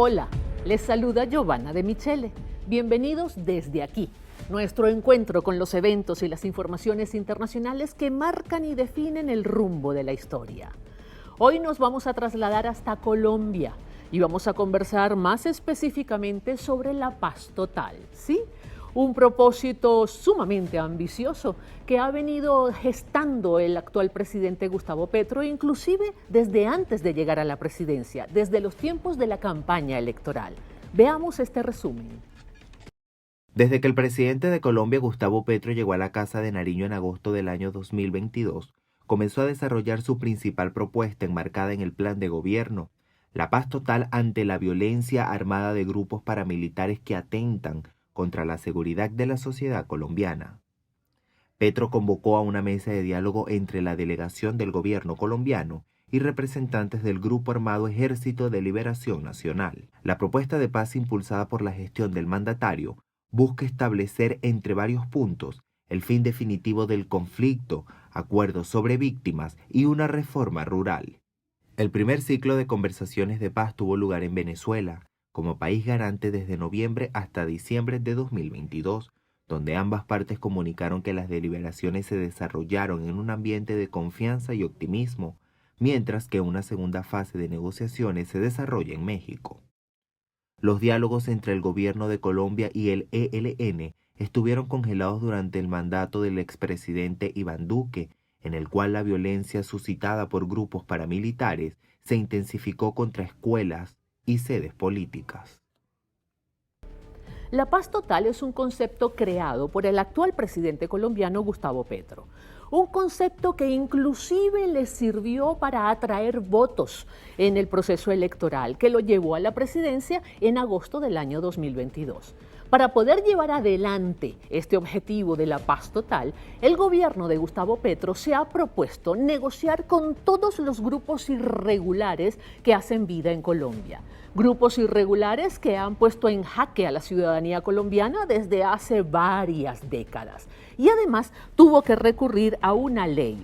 Hola, les saluda Giovanna de Michele. Bienvenidos desde aquí, nuestro encuentro con los eventos y las informaciones internacionales que marcan y definen el rumbo de la historia. Hoy nos vamos a trasladar hasta Colombia y vamos a conversar más específicamente sobre la paz total, ¿sí? Un propósito sumamente ambicioso que ha venido gestando el actual presidente Gustavo Petro, inclusive desde antes de llegar a la presidencia, desde los tiempos de la campaña electoral. Veamos este resumen. Desde que el presidente de Colombia, Gustavo Petro, llegó a la Casa de Nariño en agosto del año 2022, comenzó a desarrollar su principal propuesta enmarcada en el plan de gobierno: la paz total ante la violencia armada de grupos paramilitares que atentan contra la seguridad de la sociedad colombiana. Petro convocó a una mesa de diálogo entre la delegación del gobierno colombiano y representantes del Grupo Armado Ejército de Liberación Nacional. La propuesta de paz impulsada por la gestión del mandatario busca establecer, entre varios puntos, el fin definitivo del conflicto, acuerdos sobre víctimas y una reforma rural. El primer ciclo de conversaciones de paz tuvo lugar en Venezuela, como país garante desde noviembre hasta diciembre de 2022, donde ambas partes comunicaron que las deliberaciones se desarrollaron en un ambiente de confianza y optimismo, mientras que una segunda fase de negociaciones se desarrolla en México. Los diálogos entre el gobierno de Colombia y el ELN estuvieron congelados durante el mandato del expresidente Iván Duque, en el cual la violencia suscitada por grupos paramilitares se intensificó contra escuelas y sedes políticas. La paz total es un concepto creado por el actual presidente colombiano Gustavo Petro. Un concepto que inclusive le sirvió para atraer votos en el proceso electoral que lo llevó a la presidencia en agosto del año 2022. Para poder llevar adelante este objetivo de la paz total, el gobierno de Gustavo Petro se ha propuesto negociar con todos los grupos irregulares que hacen vida en Colombia. Grupos irregulares que han puesto en jaque a la ciudadanía colombiana desde hace varias décadas. Y además tuvo que recurrir a una ley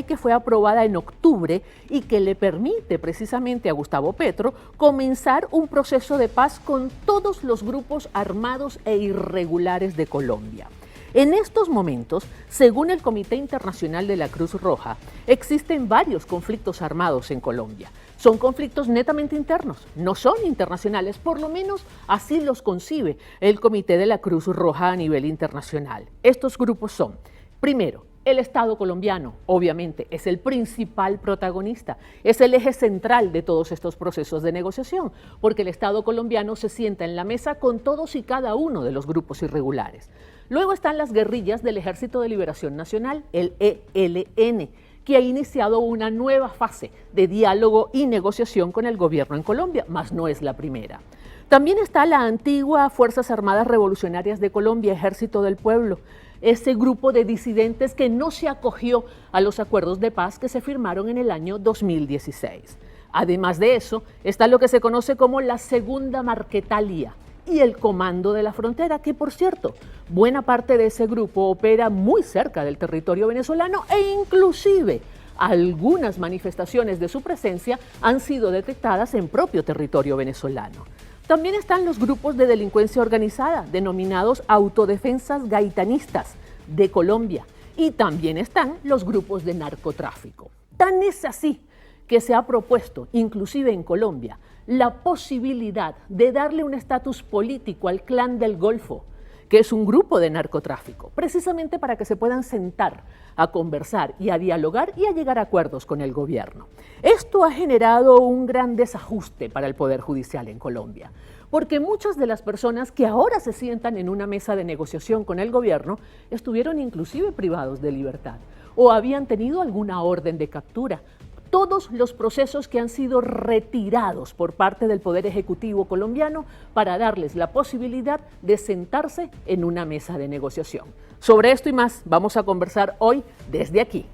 que fue aprobada en octubre y que le permite precisamente a Gustavo Petro comenzar un proceso de paz con todos los grupos armados e irregulares de Colombia. En estos momentos, según el Comité Internacional de la Cruz Roja, existen varios conflictos armados en Colombia. Son conflictos netamente internos, no son internacionales, por lo menos así los concibe el Comité de la Cruz Roja a nivel internacional. Estos grupos son, primero, el Estado colombiano, obviamente, es el principal protagonista, es el eje central de todos estos procesos de negociación, porque el Estado colombiano se sienta en la mesa con todos y cada uno de los grupos irregulares. Luego están las guerrillas del Ejército de Liberación Nacional, el ELN, que ha iniciado una nueva fase de diálogo y negociación con el gobierno en Colombia, mas no es la primera. También está la antigua Fuerzas Armadas Revolucionarias de Colombia, Ejército del Pueblo, ese grupo de disidentes que no se acogió a los acuerdos de paz que se firmaron en el año 2016. Además de eso, está lo que se conoce como la Segunda Marquetalia y el Comando de la Frontera, que por cierto, buena parte de ese grupo opera muy cerca del territorio venezolano e inclusive algunas manifestaciones de su presencia han sido detectadas en propio territorio venezolano. También están los grupos de delincuencia organizada, denominados autodefensas gaitanistas de Colombia, y también están los grupos de narcotráfico. Tan es así que se ha propuesto, inclusive en Colombia, la posibilidad de darle un estatus político al Clan del Golfo, que es un grupo de narcotráfico, precisamente para que se puedan sentar a conversar y a dialogar y a llegar a acuerdos con el gobierno. Esto ha generado un gran desajuste para el Poder Judicial en Colombia, porque muchas de las personas que ahora se sientan en una mesa de negociación con el gobierno estuvieron inclusive privados de libertad o habían tenido alguna orden de captura. Todos los procesos que han sido retirados por parte del Poder Ejecutivo colombiano para darles la posibilidad de sentarse en una mesa de negociación. Sobre esto y más vamos a conversar hoy desde aquí.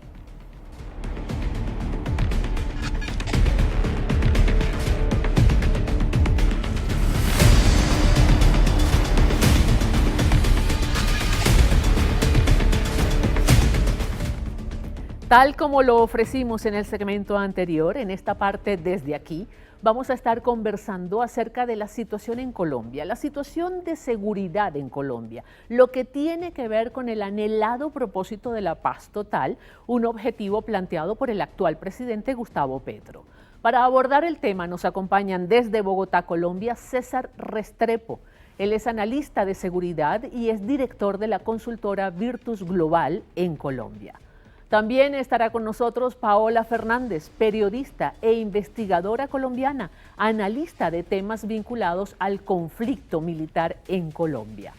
Tal como lo ofrecimos en el segmento anterior, en esta parte desde aquí, vamos a estar conversando acerca de la situación en Colombia, la situación de seguridad en Colombia, lo que tiene que ver con el anhelado propósito de la paz total, un objetivo planteado por el actual presidente Gustavo Petro. Para abordar el tema nos acompañan desde Bogotá, Colombia, César Restrepo. Él es analista de seguridad y es director de la consultora Virtus Global en Colombia. También estará con nosotros Paola Fernández, periodista e investigadora colombiana, analista de temas vinculados al conflicto militar en Colombia.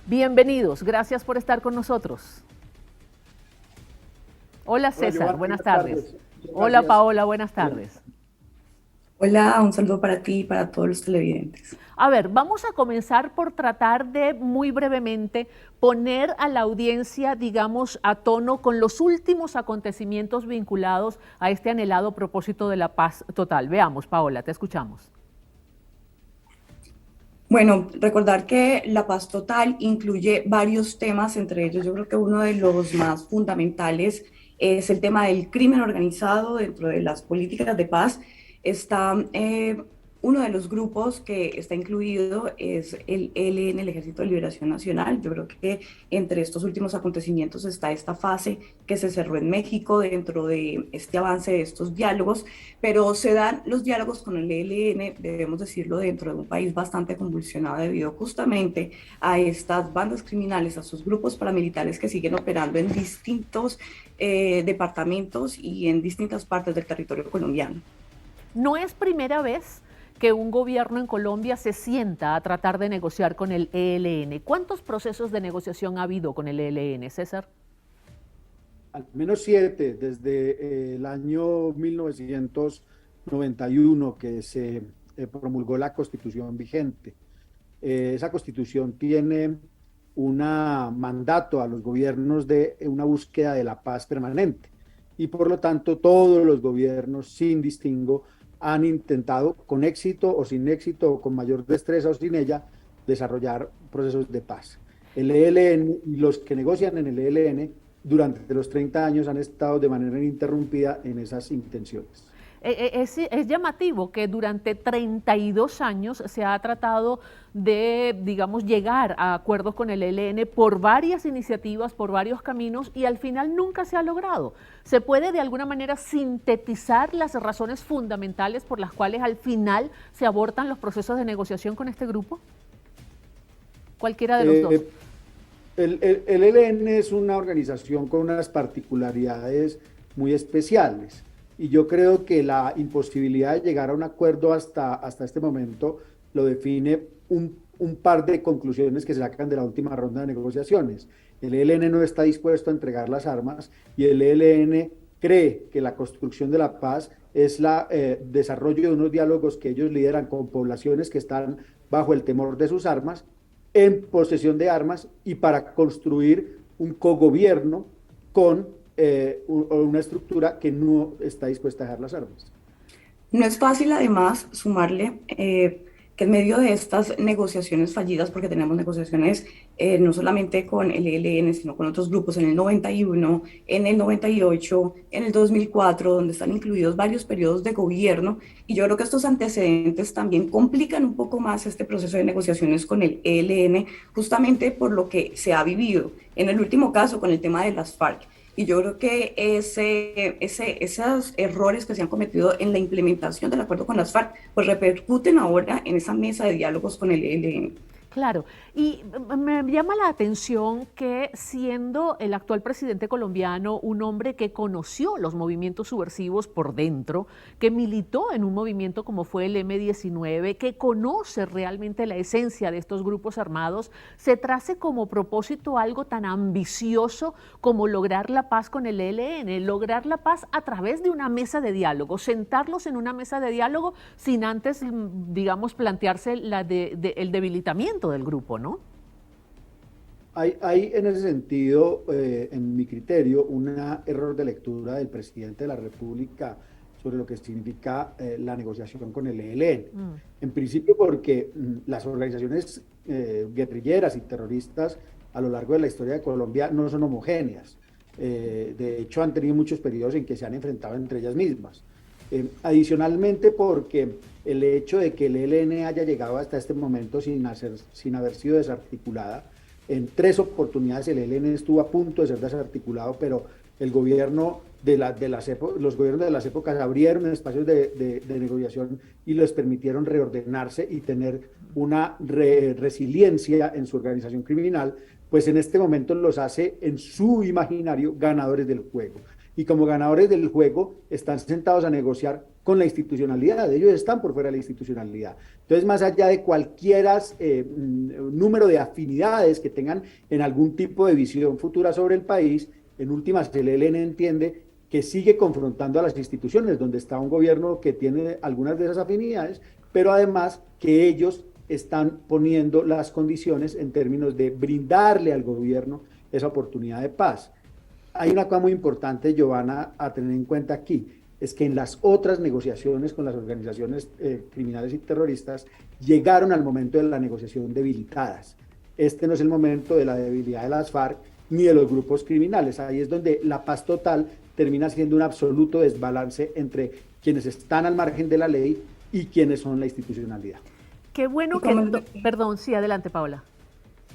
Bienvenidos, gracias por estar con nosotros. Hola César, buenas tardes. Hola Paola, buenas tardes. Hola, un saludo para ti y para todos los televidentes. A ver, vamos a comenzar por tratar de muy brevemente poner a la audiencia, digamos, a tono con los últimos acontecimientos vinculados a este anhelado propósito de la paz total. Veamos, Paola, te escuchamos. Bueno, recordar que la paz total incluye varios temas, entre ellos yo creo que uno de los más fundamentales es el tema del crimen organizado dentro de las políticas de paz. Está uno de los grupos que está incluido es el ELN, el Ejército de Liberación Nacional. Yo creo que entre estos últimos acontecimientos está esta fase que se cerró en México dentro de este avance de estos diálogos, pero se dan los diálogos con el ELN, debemos decirlo, dentro de un país bastante convulsionado debido justamente a estas bandas criminales, a sus grupos paramilitares que siguen operando en distintos departamentos y en distintas partes del territorio colombiano. No es primera vez que un gobierno en Colombia se sienta a tratar de negociar con el ELN. ¿Cuántos procesos de negociación ha habido con el ELN, César? Al menos 7, desde el año 1991 que se promulgó la Constitución vigente. Esa Constitución tiene un mandato a los gobiernos de una búsqueda de la paz permanente y por lo tanto todos los gobiernos sin distingo han intentado con éxito o sin éxito, o con mayor destreza o sin ella, desarrollar procesos de paz. El ELN y los que negocian en el ELN durante los 30 años han estado de manera ininterrumpida en esas intenciones. Es llamativo que durante 32 años se ha tratado de, digamos, llegar a acuerdos con el ELN por varias iniciativas, por varios caminos, y al final nunca se ha logrado. ¿Se puede de alguna manera sintetizar las razones fundamentales por las cuales al final se abortan los procesos de negociación con este grupo? Cualquiera de los dos. El ELN es una organización con unas particularidades muy especiales. Y yo creo que la imposibilidad de llegar a un acuerdo hasta este momento lo define un par de conclusiones que se sacan de la última ronda de negociaciones. El ELN no está dispuesto a entregar las armas y el ELN cree que la construcción de la paz es el desarrollo de unos diálogos que ellos lideran con poblaciones que están bajo el temor de sus armas, en posesión de armas y para construir un cogobierno con una estructura que no está dispuesta a dejar las armas. No es fácil además sumarle que en medio de estas negociaciones fallidas, porque tenemos negociaciones no solamente con el ELN, sino con otros grupos en el 91, en el 98, en el 2004, donde están incluidos varios periodos de gobierno, y yo creo que estos antecedentes también complican un poco más este proceso de negociaciones con el ELN, justamente por lo que se ha vivido. En el último caso, con el tema de las FARC. Y yo creo que esos errores que se han cometido en la implementación del acuerdo con las FARC, pues repercuten ahora en esa mesa de diálogos con el ELN. Claro, y me llama la atención que siendo el actual presidente colombiano un hombre que conoció los movimientos subversivos por dentro, que militó en un movimiento como fue el M-19, que conoce realmente la esencia de estos grupos armados, se trace como propósito algo tan ambicioso como lograr la paz con el ELN, lograr la paz a través de una mesa de diálogo, sentarlos en una mesa de diálogo sin antes, digamos, plantearse el debilitamiento del grupo, ¿no? Hay en ese sentido, en mi criterio, un error de lectura del presidente de la República sobre lo que significa la negociación con el ELN. En principio porque las organizaciones guerrilleras y terroristas a lo largo de la historia de Colombia no son homogéneas. De hecho, han tenido muchos periodos en que se han enfrentado entre ellas mismas. Adicionalmente, porque el hecho de que el ELN haya llegado hasta este momento sin haber sido desarticulada, en 3 oportunidades el ELN estuvo a punto de ser desarticulado, pero el gobierno los gobiernos de las épocas abrieron espacios de negociación y les permitieron reordenarse y tener una resiliencia en su organización criminal, pues en este momento los hace en su imaginario ganadores del juego. Y como ganadores del juego están sentados a negociar con la institucionalidad, ellos están por fuera de la institucionalidad. Entonces, más allá de cualquier número de afinidades que tengan en algún tipo de visión futura sobre el país, en últimas el ELN entiende que sigue confrontando a las instituciones, donde está un gobierno que tiene algunas de esas afinidades, pero además que ellos están poniendo las condiciones en términos de brindarle al gobierno esa oportunidad de paz. Hay una cosa muy importante, Giovanna, a tener en cuenta aquí, es que en las otras negociaciones con las organizaciones criminales y terroristas llegaron al momento de la negociación debilitadas. Este no es el momento de la debilidad de las FARC ni de los grupos criminales. Ahí es donde la paz total termina siendo un absoluto desbalance entre quienes están al margen de la ley y quienes son la institucionalidad. Qué bueno que... Perdón, sí, adelante, Paola.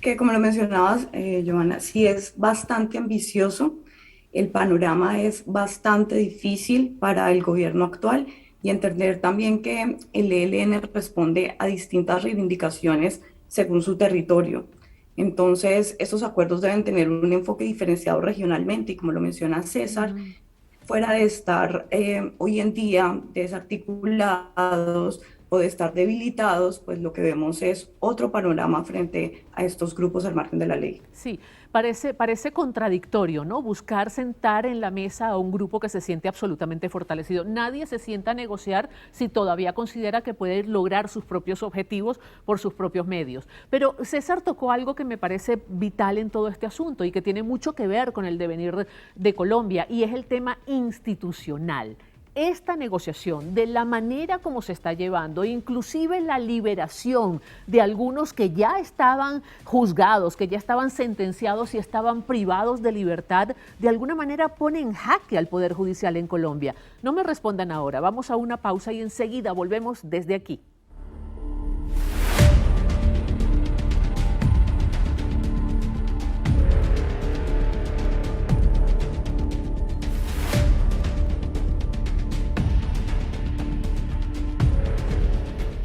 Que como lo mencionabas, Giovanna, sí es bastante ambicioso, el panorama es bastante difícil para el gobierno actual y entender también que el ELN responde a distintas reivindicaciones según su territorio. Entonces, esos acuerdos deben tener un enfoque diferenciado regionalmente y como lo menciona César, fuera de estar hoy en día desarticulados o de estar debilitados, pues lo que vemos es otro panorama frente a estos grupos al margen de la ley. Sí, parece contradictorio, ¿no? Buscar sentar en la mesa a un grupo que se siente absolutamente fortalecido. Nadie se sienta a negociar si todavía considera que puede lograr sus propios objetivos por sus propios medios. Pero César tocó algo que me parece vital en todo este asunto y que tiene mucho que ver con el devenir de Colombia, y es el tema institucional. Esta negociación, de la manera como se está llevando, inclusive la liberación de algunos que ya estaban juzgados, que ya estaban sentenciados y estaban privados de libertad, de alguna manera pone en jaque al Poder Judicial en Colombia. No me respondan ahora, vamos a una pausa y enseguida volvemos desde aquí.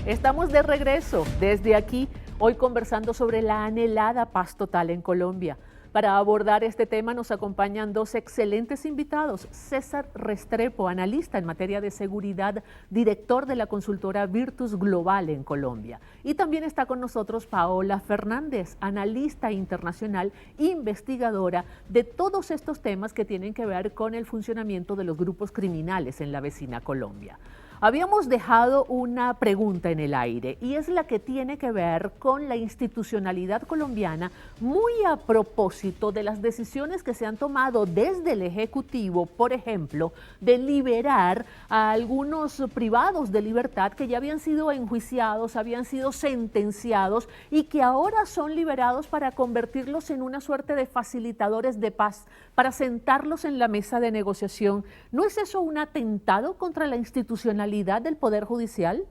Estamos de regreso desde aquí, hoy conversando sobre la anhelada paz total en Colombia. Para abordar este tema nos acompañan 2 excelentes invitados. César Restrepo, analista en materia de seguridad, director de la consultora Virtus Global en Colombia. Y también está con nosotros Paola Fernández, analista internacional, investigadora de todos estos temas que tienen que ver con el funcionamiento de los grupos criminales en la vecina Colombia. Habíamos dejado una pregunta en el aire y es la que tiene que ver con la institucionalidad colombiana, muy a propósito de las decisiones que se han tomado desde el Ejecutivo, por ejemplo, de liberar a algunos privados de libertad que ya habían sido enjuiciados, habían sido sentenciados y que ahora son liberados para convertirlos en una suerte de facilitadores de paz, para sentarlos en la mesa de negociación. ¿No es eso un atentado contra la institucionalidad del Poder Judicial?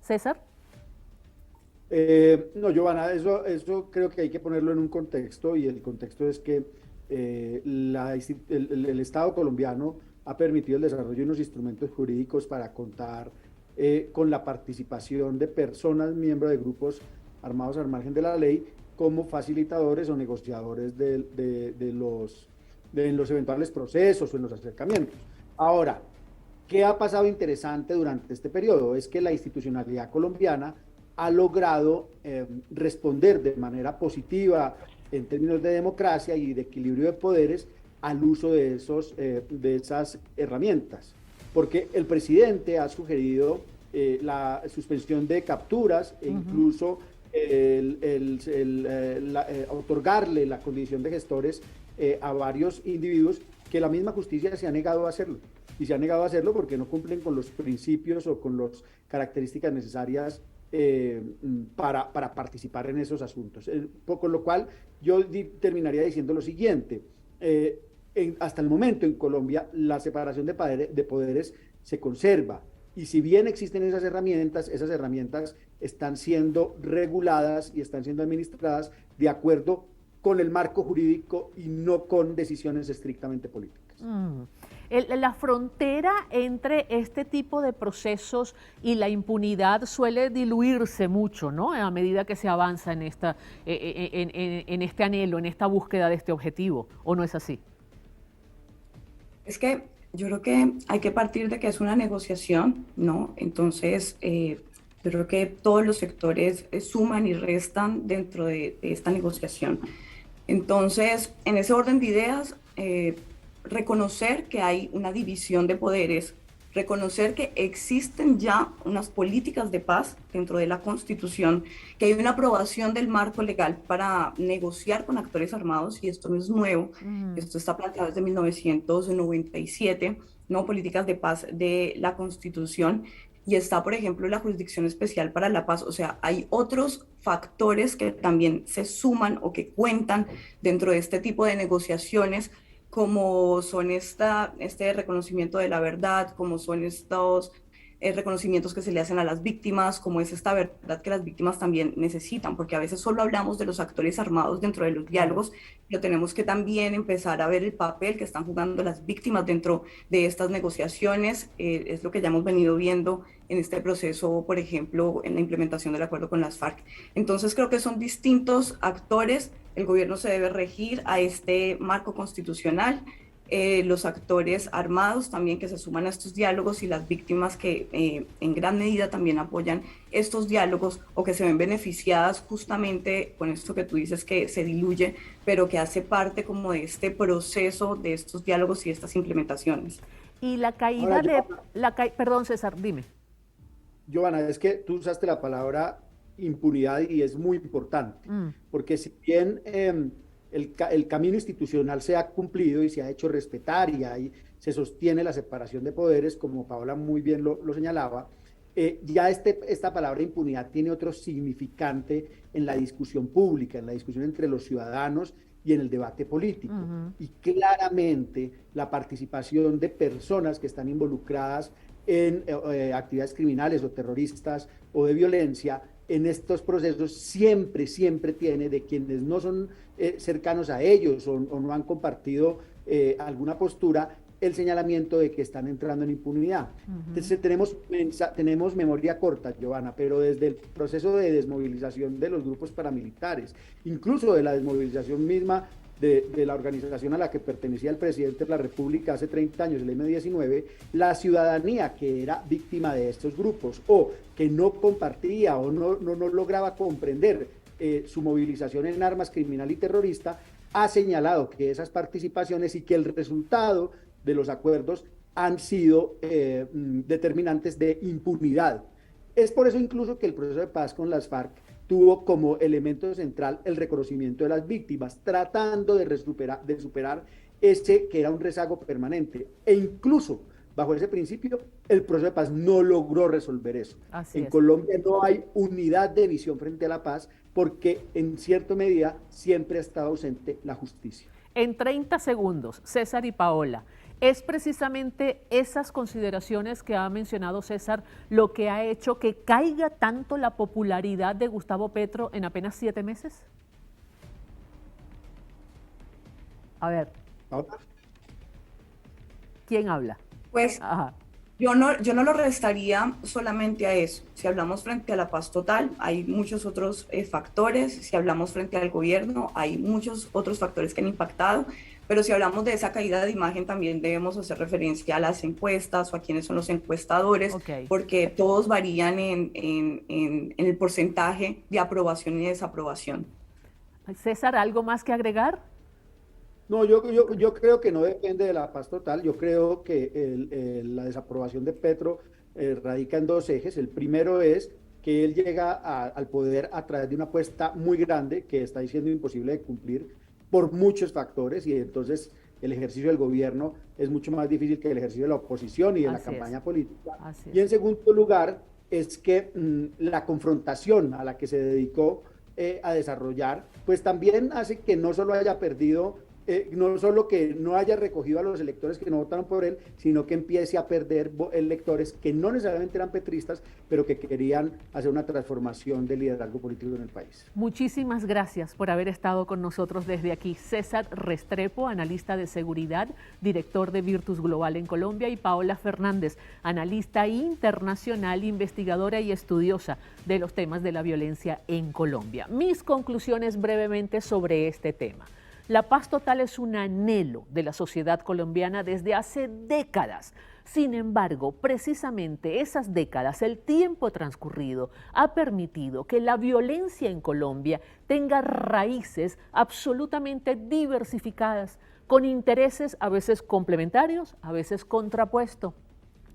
César. No, Giovanna, eso creo que hay que ponerlo en un contexto, y el contexto es que el Estado colombiano ha permitido el desarrollo de unos instrumentos jurídicos para contar con la participación de personas miembros de grupos armados al margen de la ley como facilitadores o negociadores de los eventuales procesos o en los acercamientos. Ahora, ¿qué ha pasado interesante durante este periodo? Es que la institucionalidad colombiana ha logrado responder de manera positiva en términos de democracia y de equilibrio de poderes al uso de esas herramientas. Porque el presidente ha sugerido la suspensión de capturas e incluso otorgarle la condición de gestores a varios individuos que la misma justicia se ha negado a hacerlo. Y se ha negado a hacerlo porque no cumplen con los principios o con las características necesarias para participar en esos asuntos. Con lo cual, yo terminaría diciendo lo siguiente. hasta el momento en Colombia la separación de poderes se conserva. Y si bien existen esas herramientas están siendo reguladas y están siendo administradas de acuerdo con el marco jurídico y no con decisiones estrictamente políticas. La frontera entre este tipo de procesos y la impunidad suele diluirse mucho, ¿no? A medida que se avanza en este anhelo, en esta búsqueda de este objetivo, ¿o no es así? Es que yo creo que hay que partir de que es una negociación, ¿no? Entonces, yo creo que todos los sectores suman y restan dentro de esta negociación. Entonces, en ese orden de ideas, reconocer que hay una división de poderes, reconocer que existen ya unas políticas de paz dentro de la Constitución, que hay una aprobación del marco legal para negociar con actores armados, y esto no es nuevo, esto está planteado desde 1997, ¿no? Políticas de paz de la Constitución, y está, por ejemplo, la Jurisdicción Especial para la Paz. O sea, hay otros factores que también se suman o que cuentan dentro de este tipo de negociaciones, como son este reconocimiento de la verdad, como son estos reconocimientos que se le hacen a las víctimas, como es esta verdad que las víctimas también necesitan, porque a veces solo hablamos de los actores armados dentro de los diálogos, pero tenemos que también empezar a ver el papel que están jugando las víctimas dentro de estas negociaciones. Es lo que ya hemos venido viendo en este proceso, por ejemplo, en la implementación del acuerdo con las FARC. Entonces creo que son distintos actores. El gobierno se debe regir a este marco constitucional, los actores armados también que se suman a estos diálogos, y las víctimas que en gran medida también apoyan estos diálogos o que se ven beneficiadas justamente con esto que tú dices, que se diluye, pero que hace parte como de este proceso de estos diálogos y estas implementaciones. Y la caída Ahora, perdón, César, dime. Giovanna, es que tú usaste la palabra impunidad y es muy importante, porque si bien el camino institucional se ha cumplido y se ha hecho respetar y ahí se sostiene la separación de poderes, como Paola muy bien lo señalaba, ya esta palabra impunidad tiene otro significante en la discusión pública, en la discusión entre los ciudadanos y en el debate político. Y claramente la participación de personas que están involucradas en actividades criminales o terroristas o de violencia en estos procesos siempre tiene, de quienes no son cercanos a ellos o no han compartido alguna postura, el señalamiento de que están entrando en impunidad. Entonces tenemos memoria corta, Giovanna, pero desde el proceso de desmovilización de los grupos paramilitares, incluso de la desmovilización misma de la organización a la que pertenecía el presidente de la República hace 30 años, el M-19, la ciudadanía que era víctima de estos grupos o que no compartía o no lograba comprender su movilización en armas criminal y terrorista, ha señalado que esas participaciones y que el resultado de los acuerdos han sido determinantes de impunidad. Es por eso incluso que el proceso de paz con las FARC tuvo como elemento central el reconocimiento de las víctimas, tratando de superar ese que era un rezago permanente. E incluso bajo ese principio, el proceso de paz no logró resolver eso. En Colombia no hay unidad de visión frente a la paz porque en cierta medida siempre ha estado ausente la justicia. En 30 segundos, César y Paola, ¿es precisamente esas consideraciones que ha mencionado César lo que ha hecho que caiga tanto la popularidad de Gustavo Petro en apenas 7 meses? A ver. ¿Quién habla? Pues yo no lo restaría solamente a eso. Si hablamos frente a la paz total, hay muchos otros factores. Si hablamos frente al gobierno, hay muchos otros factores que han impactado. Pero si hablamos de esa caída de imagen, también debemos hacer referencia a las encuestas o a quiénes son los encuestadores, porque todos varían en el porcentaje de aprobación y desaprobación. César, ¿algo más que agregar? No, yo creo que no depende de la paz total. Yo creo que la desaprobación de Petro radica en 2 ejes. El primero es que él llega al poder a través de una apuesta muy grande que está siendo imposible de cumplir por muchos factores, y entonces el ejercicio del gobierno es mucho más difícil que el ejercicio de la oposición y de la campaña política. Y en segundo lugar es que la confrontación a la que se dedicó a desarrollar, pues también hace que no solo haya perdido no solo que no haya recogido a los electores que no votaron por él, sino que empiece a perder electores que no necesariamente eran petristas, pero que querían hacer una transformación del liderazgo político en el país. Muchísimas gracias por haber estado con nosotros desde aquí. César Restrepo, analista de seguridad, director de Virtus Global en Colombia, y Paola Fernández, analista internacional, investigadora y estudiosa de los temas de la violencia en Colombia. Mis conclusiones brevemente sobre este tema. La paz total es un anhelo de la sociedad colombiana desde hace décadas. Sin embargo, precisamente esas décadas, el tiempo transcurrido, ha permitido que la violencia en Colombia tenga raíces absolutamente diversificadas, con intereses a veces complementarios, a veces contrapuestos.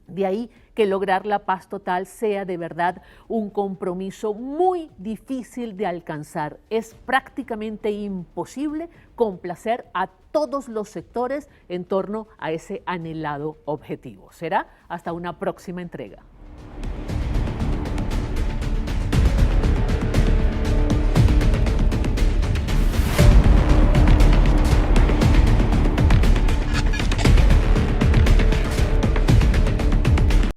De ahí que lograr la paz total sea de verdad un compromiso muy difícil de alcanzar. Es prácticamente imposible complacer a todos los sectores en torno a ese anhelado objetivo. Será hasta una próxima entrega.